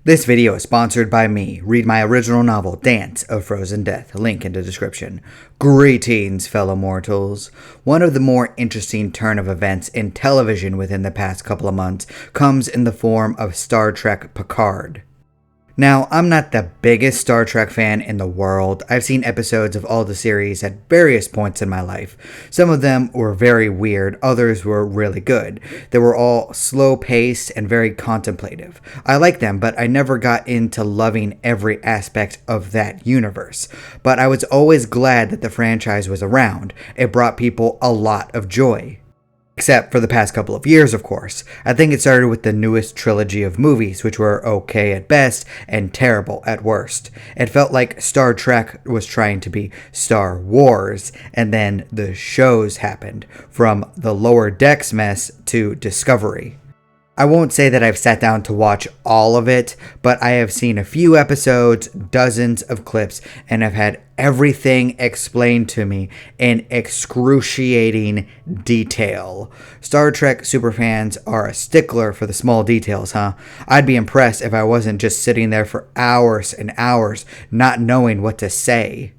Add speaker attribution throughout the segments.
Speaker 1: This video is sponsored by me. Read my original novel, Dance of Frozen Death, link in the description. Greetings, fellow mortals. One of the more interesting turn of events in television within the past couple of months comes in the form of Star Trek Picard. Now, I'm not the biggest Star Trek fan in the world. I've seen episodes of all the series at various points in my life. Some of them were very weird, others were really good. They were all slow-paced and very contemplative. I like them, but I never got into loving every aspect of that universe. But I was always glad that the franchise was around. It brought people a lot of joy. Except for the past couple of years, of course. I think it started with the newest trilogy of movies, which were okay at best and terrible at worst. It felt like Star Trek was trying to be Star Wars, and then the shows happened, from the Lower Decks mess to Discovery. I won't say that I've sat down to watch all of it, but I have seen a few episodes, dozens of clips, and have had everything explained to me in excruciating detail. Star Trek superfans are a stickler for the small details, huh? I'd be impressed if I wasn't just sitting there for hours and hours not knowing what to say.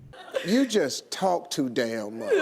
Speaker 2: You just talk too damn much.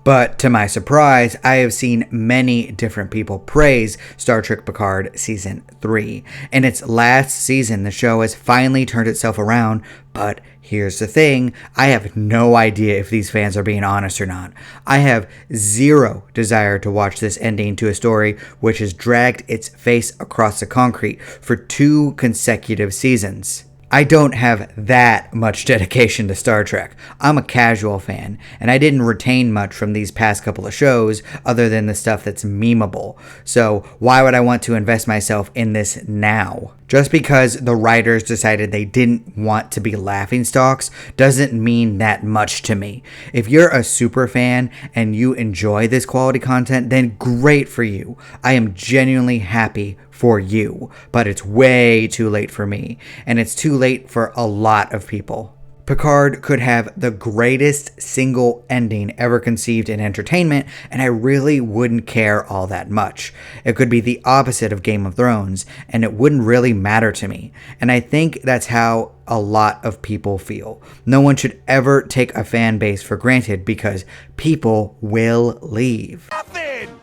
Speaker 1: But to my surprise, I have seen many different people praise Star Trek Picard Season 3. In its last season, the show has finally turned itself around, but here's the thing, I have no idea if these fans are being honest or not. I have zero desire to watch this ending to a story which has dragged its face across the concrete for 2 consecutive seasons. I don't have that much dedication to Star Trek. I'm a casual fan, and I didn't retain much from these past couple of shows other than the stuff that's memeable. So why would I want to invest myself in this now? Just because the writers decided they didn't want to be laughingstocks doesn't mean that much to me. If you're a super fan and you enjoy this quality content, then great for you. I am genuinely happy for you, but it's way too late for me, and it's too late for a lot of people. Picard could have the greatest single ending ever conceived in entertainment, and I really wouldn't care all that much. It could be the opposite of Game of Thrones, and it wouldn't really matter to me. And I think that's how a lot of people feel. No one should ever take a fan base for granted because people will leave.
Speaker 3: Nothing!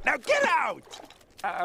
Speaker 3: Now get out!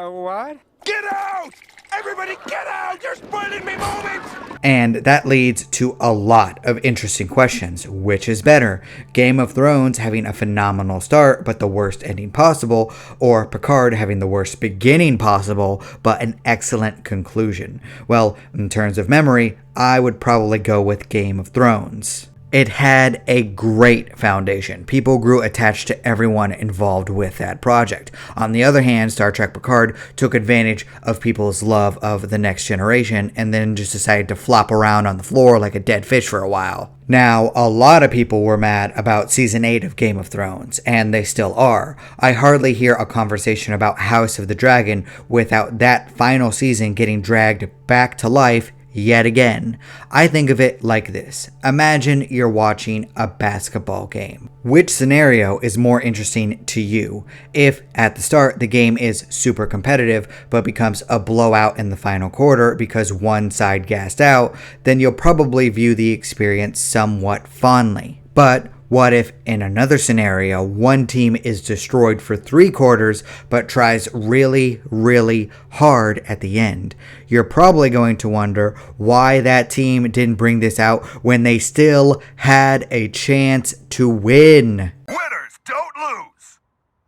Speaker 4: What?
Speaker 3: Get out! Everybody get out! You're spoiling me moments!
Speaker 1: And that leads to a lot of interesting questions. Which is better? Game of Thrones having a phenomenal start but the worst ending possible, or Picard having the worst beginning possible but an excellent conclusion? Well, in terms of memory, I would probably go with Game of Thrones. It had a great foundation. People grew attached to everyone involved with that project. On the other hand, Star Trek Picard took advantage of people's love of The Next Generation and then just decided to flop around on the floor like a dead fish for a while. Now, a lot of people were mad about Season 8 of Game of Thrones, and they still are. I hardly hear a conversation about House of the Dragon without that final season getting dragged back to life yet again. I think of it like this. Imagine you're watching a basketball game. Which scenario is more interesting to you? If, at the start, the game is super competitive, but becomes a blowout in the final quarter because one side gassed out, then you'll probably view the experience somewhat fondly. But what if, in another scenario, one team is destroyed for 3 quarters but tries really, really hard at the end? You're probably going to wonder why that team didn't bring this out when they still had a chance to win.
Speaker 3: Winners don't lose!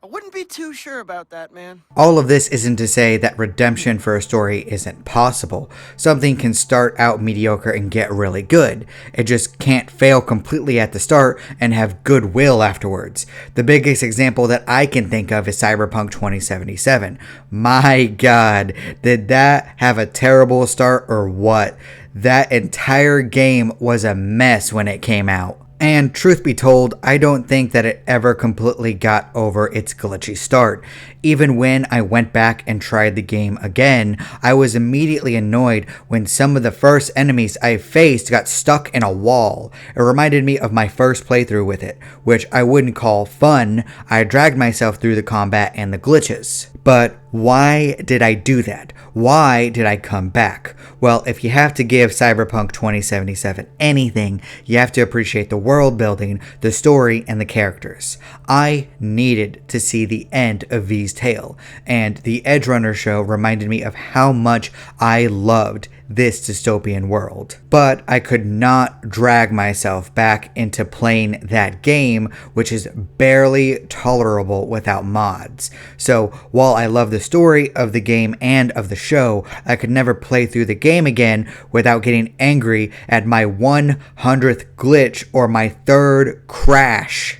Speaker 4: I wouldn't be too sure about that, man.
Speaker 1: All of this isn't to say that redemption for a story isn't possible. Something can start out mediocre and get really good. It just can't fail completely at the start and have goodwill afterwards. The biggest example that I can think of is Cyberpunk 2077. My God, did that have a terrible start or what? That entire game was a mess when it came out. And truth be told, I don't think that it ever completely got over its glitchy start. Even when I went back and tried the game again, I was immediately annoyed when some of the first enemies I faced got stuck in a wall. It reminded me of my first playthrough with it, which I wouldn't call fun. I dragged myself through the combat and the glitches. But why did I do that? Why did I come back? Well, if you have to give Cyberpunk 2077 anything, you have to appreciate the world building, the story, and the characters. I needed to see the end of V's tale, and the Edge Runner show reminded me of how much I loved this dystopian world. But I could not drag myself back into playing that game, which is barely tolerable without mods. So while I love the story of the game and of the show, I could never play through the game again without getting angry at my 100th glitch or my 3rd crash.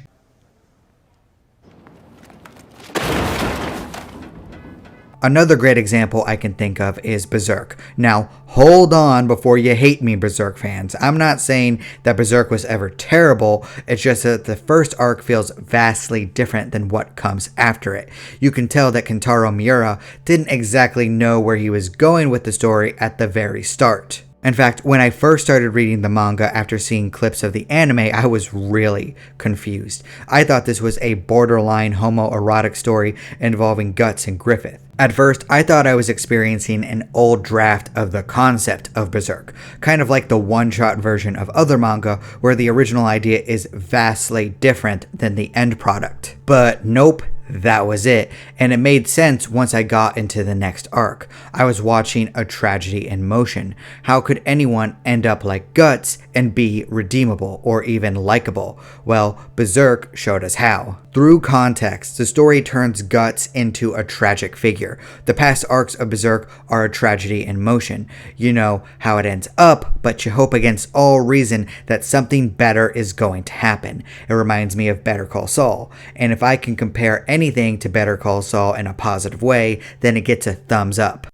Speaker 1: Another great example I can think of is Berserk. Now, hold on before you hate me, Berserk fans. I'm not saying that Berserk was ever terrible, it's just that the first arc feels vastly different than what comes after it. You can tell that Kentaro Miura didn't exactly know where he was going with the story at the very start. In fact, when I first started reading the manga after seeing clips of the anime, I was really confused. I thought this was a borderline homoerotic story involving Guts and Griffith. At first, I thought I was experiencing an old draft of the concept of Berserk, kind of like the one-shot version of other manga where the original idea is vastly different than the end product. But nope. That was it, and it made sense once I got into the next arc. I was watching a tragedy in motion. How could anyone end up like Guts and be redeemable or even likable? Well, Berserk showed us how. Through context, the story turns Guts into a tragic figure. The past arcs of Berserk are a tragedy in motion. You know how it ends up, but you hope against all reason that something better is going to happen. It reminds me of Better Call Saul, and if I can compare anything to Better Call Saul in a positive way, then it gets a thumbs up.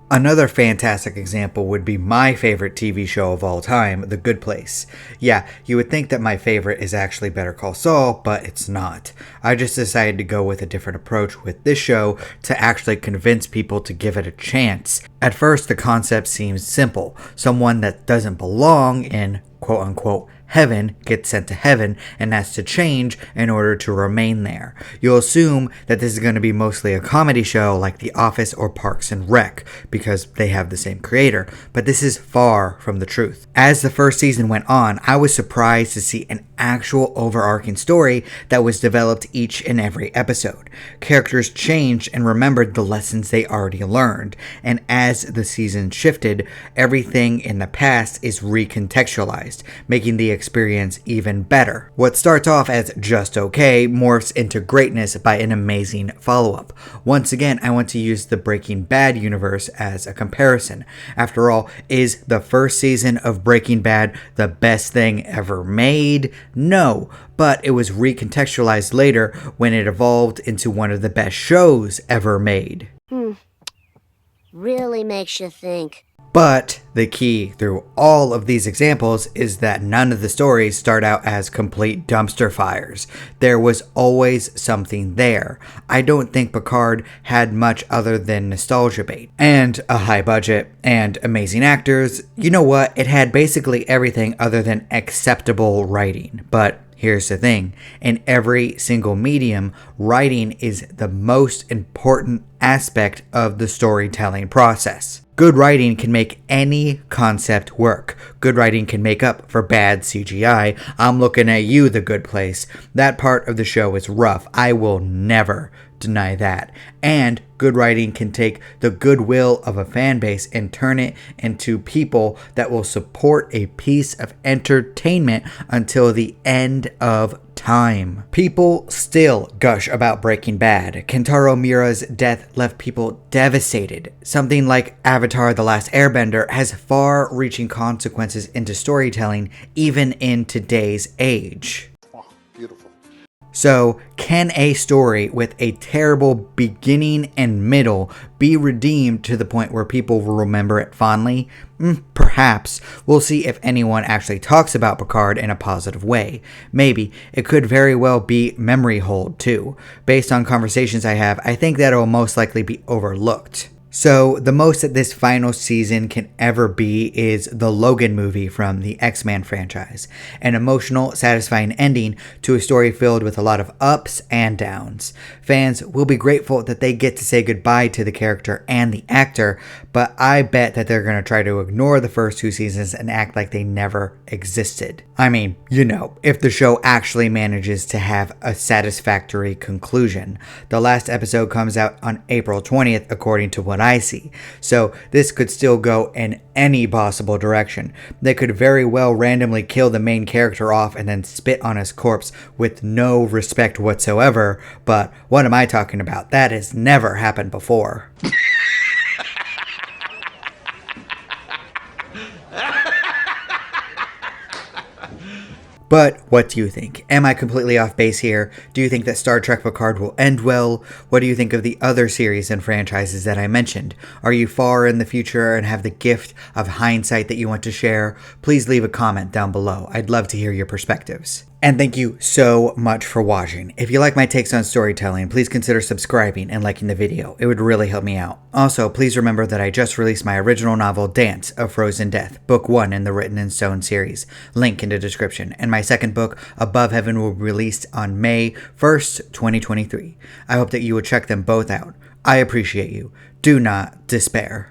Speaker 1: Another fantastic example would be my favorite TV show of all time, The Good Place. Yeah, you would think that my favorite is actually Better Call Saul, but it's not. I just decided to go with a different approach with this show to actually convince people to give it a chance. At first, the concept seems simple. Someone that doesn't belong in quote-unquote heaven gets sent to heaven and has to change in order to remain there. You'll assume that this is going to be mostly a comedy show like The Office or Parks and Rec because they have the same creator, but this is far from the truth. As the first season went on, I was surprised to see an actual overarching story that was developed each and every episode. Characters changed and remembered the lessons they already learned, and as the season shifted, everything in the past is recontextualized, making the experience even better. What starts off as just okay morphs into greatness by an amazing follow-up. Once again, I want to use the Breaking Bad universe as a comparison. After all, is the first season of Breaking Bad the best thing ever made? No, but it was recontextualized later when it evolved into one of the best shows ever made.
Speaker 5: Really makes you think.
Speaker 1: But the key through all of these examples is that none of the stories start out as complete dumpster fires. There was always something there. I don't think Picard had much other than nostalgia bait and a high budget and amazing actors. You know what? It had basically everything other than acceptable writing. But here's the thing. In every single medium, writing is the most important aspect of the storytelling process. Good writing can make any concept work. Good writing can make up for bad CGI. I'm looking at you, The Good Place. That part of the show is rough. I will never deny that. And good writing can take the goodwill of a fan base and turn it into people that will support a piece of entertainment until the end of time. People still gush about Breaking Bad. Kentaro Miura's death left people devastated. Something like Avatar: The Last Airbender has far-reaching consequences into storytelling even in today's age.
Speaker 2: Beautiful.
Speaker 1: So, can a story with a terrible beginning and middle be redeemed to the point where people will remember it fondly? Perhaps. We'll see if anyone actually talks about Picard in a positive way. Maybe. It could very well be memory hold, too. Based on conversations I have, I think that it will most likely be overlooked. So, the most that this final season can ever be is the Logan movie from the X-Men franchise. An emotional, satisfying ending to a story filled with a lot of ups and downs. Fans will be grateful that they get to say goodbye to the character and the actor, but I bet that they're going to try to ignore the first 2 seasons and act like they never existed. I mean, if the show actually manages to have a satisfactory conclusion. The last episode comes out on April 20th, according to what I see. So this could still go in any possible direction. They could very well randomly kill the main character off and then spit on his corpse with no respect whatsoever, but what am I talking about? That has never happened before. But what do you think? Am I completely off base here? Do you think that Star Trek Picard will end well? What do you think of the other series and franchises that I mentioned? Are you far in the future and have the gift of hindsight that you want to share? Please leave a comment down below. I'd love to hear your perspectives. And thank you so much for watching. If you like my takes on storytelling, please consider subscribing and liking the video. It would really help me out. Also, please remember that I just released my original novel, Dance of Frozen Death, book 1 in the Written in Stone series. Link in the description. And my second book, Above Heaven, will be released on May 1st, 2023. I hope that you will check them both out. I appreciate you. Do not despair.